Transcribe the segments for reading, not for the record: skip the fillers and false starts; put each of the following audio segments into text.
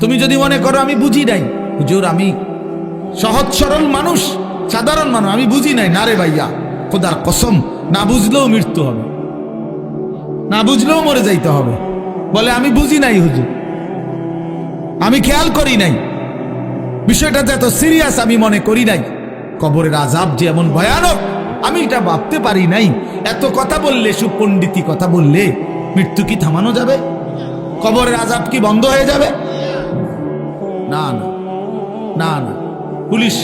তুমি যদি মনে করো আমি বুঝি নাই, হুজুর আমি সহজ সরল মানুষ, সাধারণ মানুষ, আমি বুঝি নাই, না রে ভাইয়া, খোদার কসম, না বুঝলেও মৃত্যু হবে, না বুঝলেও মরে যাইতে হবে। বলে আমি বুঝি নাই হুজুর, আমি খেয়াল করি নাই, বিষয়টা যে এত সিরিয়াস আমি মনে করি নাই, কবরের আযাব যে এমন ভয়ানক আমি এটা ভাবতে পারি নাই। এত কথা বললে, সুপণ্ডিতি কথা বললে মৃত্যু কি থামানো যাবে? কবরের আযাব কি বন্ধ হয়ে যাবে? না না না না। পুলিশ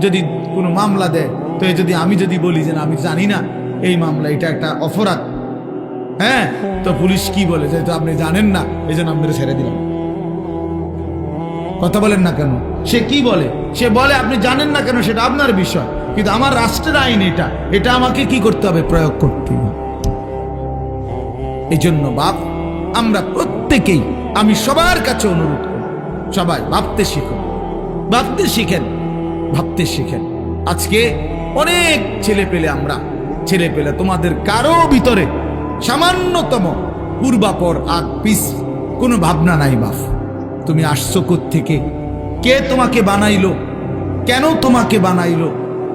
যদি কোনো মামলা দেয়, তো যদি আমি যদি বলি যে আমি জানি না এই মামলা, এটা একটা অপরাধ, হ্যাঁ, তো পুলিশ কি বলে যে আপনি জানেন না এই জন্য আপনাদের ছেড়ে দিলাম। কথা বলেন না কেন? সে কি বলে? সে বলে আপনি জানেন না কেন সেটা আপনার বিষয়, কিন্তু আমার রাষ্ট্রের আইন এটা আমাকে কি করতে হবে? প্রয়োগ করতে হবে। এই জন্য বাপ, আমরা প্রত্যেকেই, আমি সবার কাছে অনুরোধ করি, সবাই ভাবতে শিখুন, ভাবতে শিখেন, ভাবতে শিখেন। আজকে অনেক ছেলে পেলে তোমাদের কারো ভিতরে সামান্যতম পূর্বাপর আগ পিছ কোনো ভাবনা নাই। বাপ, তুমি আসছো কোত্থেকে? কে তোমাকে বানাইলো? কেন তোমাকে বানাইলো?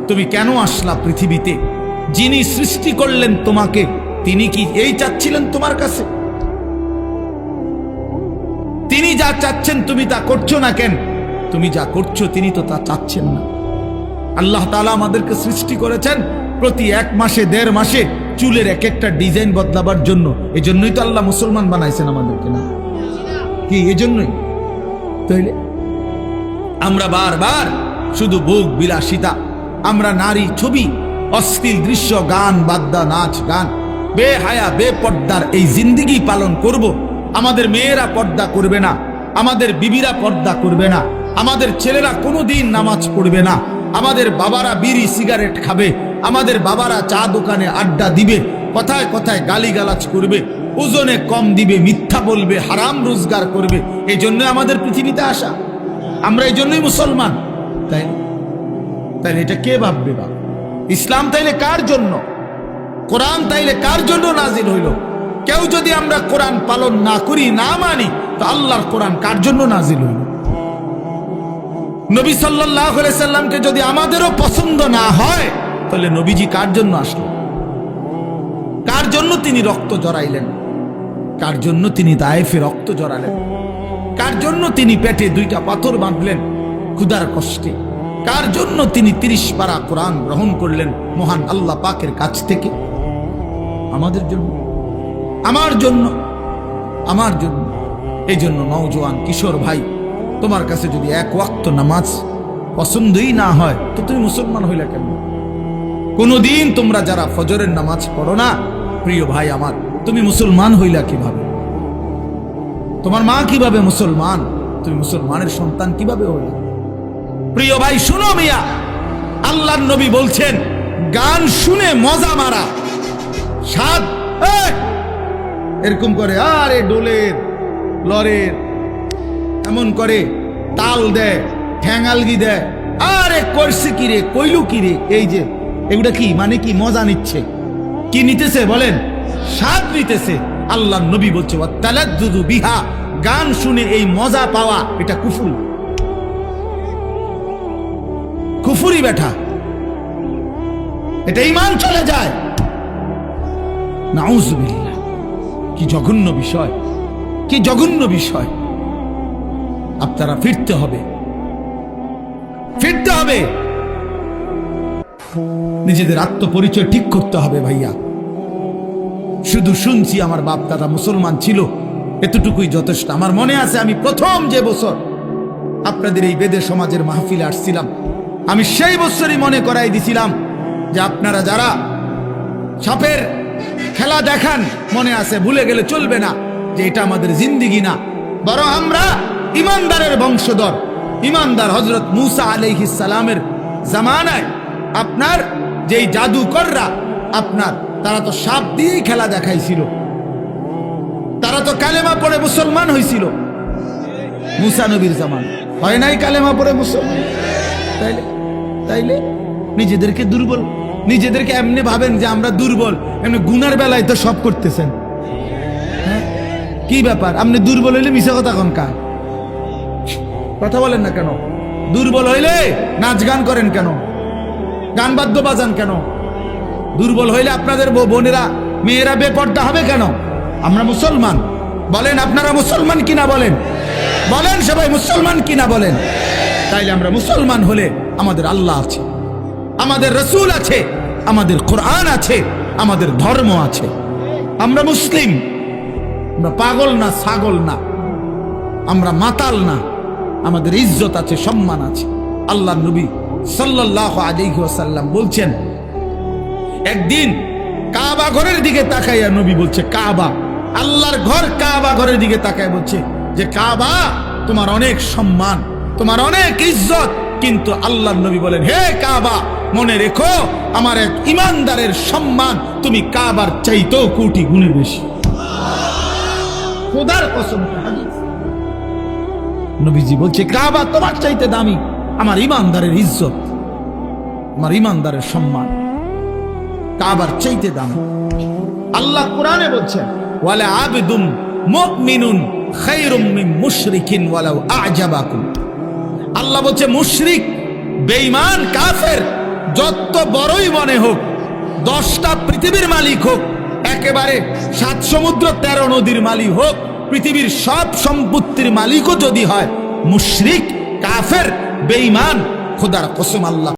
তুমি কেন আসলা পৃথিবীতে? যিনি সৃষ্টি করলেন তোমাকে, তিনি কি এই চাচ্ছিলেন তোমার কাছে? তিনি যা চাচ্ছেন তুমি তা করছো না কেন? তুমি যা করছো তিনি তো তা চাচ্ছেন না। আল্লাহ তাআলা আমাদেরকে সৃষ্টি করেছেন প্রতি 1 মাসে 1.5 মাসে চুলের এক একটা ডিজাইন বদলাবার জন্য। এই জন্যই তো আল্লাহ মুসলমান বানাইছেন আমাদেরকে, না কি? এই জন্যই তাইলে আমরা বারবার শুধু ভোগ বিলাসিতা, আমরা নারী ছবি, অশ্লীল দৃশ্য, গান বাদ্যা, নাচ গান, বেহায়া বেপর্দার এই জিন্দেগি পালন করব। আমাদের মেয়েরা পর্দা করবে না, আমাদের বিবিরা পর্দা করবে না, আমাদের ছেলেরা কোনোদিন নামাজ পড়বে না, আমাদের বাবারা বিড়ি সিগারেট খাবে, আমাদের বাবারা চা দোকানে আড্ডা দিবে, কথায় কথায় গালিগালাজ করবে, ওজনে কম দিবে, মিথ্যা বলবে, হারাম রোজগার করবে। এই জন্য আমাদের পৃথিবীতে আসা, আমরা এই জন্যই মুসলমান। তাইলে এটা কে ভাববে? বাবা, ইসলাম তাইলে কার জন্য? কোরআন তাইলে কার জন্য নাজিল হইল? কেউ যদি আমরা কোরআন পালন না করি, না মানি, তো আল্লাহর কোরআন কার জন্য নাজিল হইল? নবী সাল্লাল্লাহু আলাইহি সাল্লামকে যদি আমাদেরও পছন্দ না হয়, তাহলে নবীজি কার জন্য আসলেন? কার জন্য তিনি রক্ত জড়াইলেন? কার জন্য তিনি তায়েফে রক্ত জড়ালেন? কার জন্য তিনি পেটে 2টা পাথর বাঁধলেন ক্ষুধার কষ্টে? কার জন্য তিনি 30 পারা কোরআন গ্রহণ করলেন মহান আল্লাহ পাকের কাছ থেকে? আমাদের জন্য, আমার জন্য, আমার জন্য। এই জন্য নওজোয়ান কিশোর ভাই, তোমার কাছে যদি 1 ওয়াক্ত নামাজ পছন্দই না হয়, তো তুমি মুসলমান হইলা কেন? কোনদিন তোমরা যারা ফজরের নামাজ পড়ো না, প্রিয় ভাই আমার, তুমি মুসলমান হইলা কিভাবে? তোমার মা কিভাবে মুসলমান? তুমি মুসলমানের সন্তান কিভাবে হইলা? প্রিয় ভাই শুনো মিয়া, আল্লাহর নবী বলছেন, গান শুনে মজা মারা, সাদ এরকম করে, আরে ডোলের লরের এমন করে তাল দেয়, ঠ্যাঙালগি দেয়, আরে করছে কিরে, কইলু কিরে, এই যে এগুলা কি মানে? কি মজা নিচ্ছে? কি নিতেছে বলেন? স্বাদ নিতেছে। আল্লাহর নবী বলছে, ওয়াতালাদ্দুদু বিহা, গান শুনে এই মজা পাওয়া, এটা কুফরি, কুফরি বেটা, এটা ঈমান চলে যায়। নাউযুবিল্লাহ, কি জঘন্য বিষয়, কি জঘন্য বিষয়। আপনারা ফিরতে হবে, ফিরতে হবে, নিজেদের আত্মপরিচয় ঠিক করতে হবে ভাইয়া। শুধু শুনছি আমার বাপ দাদা মুসলমান ছিল, এতটুকুই যথেষ্ট। আমার মনে আছে আমি প্রথম যে বছর আপনাদের এই বেদে সমাজের মাহফিলে আসছিলাম, আমি সেই বছরই মনে করাই দিছিলাম যে আপনারা যারা সাপের খেলা দেখান, মনে আছে, ভুলে গেলে চলবে না যে এটা আমাদের জিন্দেগি না, বরং আমরা ইমানদারের বংশধর। ইমানদার হযরত মূসা আলাইহিস সালামের জামানায় আপনার যেই জাদুকররা, আপনার তারা তো সাপ দিয়েই খেলা দেখাইছিল, তারা তো কালেমা পড়ে মুসলমান হয়েছিল মূসা নবীর জামান, হয় নাই কালেমা পড়ে মুসলমান? তাইলে নিজেদেরকে দুর্বল, নিজেদেরকে এমনি ভাবেন যে আমরা দুর্বল, এমনি গুনার বেলায় তো সব করতেছেন। হ্যাঁ, কি ব্যাপার? আপনি দুর্বল হইলে মিশা কথা কোন কাজ? কথা বলেন না কেন? দুর্বল হইলে নাচ গান করেন কেন? গান বাদ্য বাজান কেন? দুর্বল হইলে আপনাদের বোনেরা মেয়েরা বেপর্দা হবে কেন? আমরা মুসলমান, বলেন আপনারা মুসলমান কিনা বলেন? বলেন সবাই মুসলমান কিনা বলেন? তাইলে আমরা মুসলমান হলে আমাদের আল্লাহ আছে, আমাদের রসুল আছে, আমাদের কোরআন আছে, আমাদের ধর্ম আছে। আমরা মুসলিম, আমরা পাগল না, ছাগল না, আমরা মাতাল না, আমাদের ইজ্জত আছে, সম্মান আছে। আল্লাহ নবী সাল্লাল্লাহু আলাইহি ওয়াসাল্লাম বলছেন, একদিন কাবা ঘরের দিকে তাকাইয়া নবী বলছে, কাবা, আল্লাহর ঘর কাবা ঘরের দিকে তাকায় বলছে যে কাবা তোমার অনেক সম্মান, তোমার অনেক ইজ্জত, কিন্তু আল্লাহর নবী বলেন, হে কাবা, মনে রেখো আমার এক ইমানদারের সম্মান তুমি কাবার চাইতেও কোটি গুণে বেশি। খোদার কসম, নবীজি বলছে কাবা তোমার চাইতে দামি, আমার ইমানদারের ইজ্জত, আমার ইমানদারের সম্মান কাবার চাইতে দামি। আল্লাহ কোরআনে বলছেন, ওয়ালা আবদুম মুমিনুন খায়রুম মিন মুশরিকিন ওয়ালাউ আ'জাবাকুম। আল্লাহ বলছে মুশরিক, বেঈমান, কাফের যত বড়ই মনে হোক, 10টা পৃথিবীর মালিক হোক, একেবারে 7 সমুদ্র 13 নদীর মালিক হোক, পৃথিবীর সব সম্পত্তির মালিকও যদি হয়, মুশরিক, কাফের, বেঈমান, খোদার কসম আল্লাহ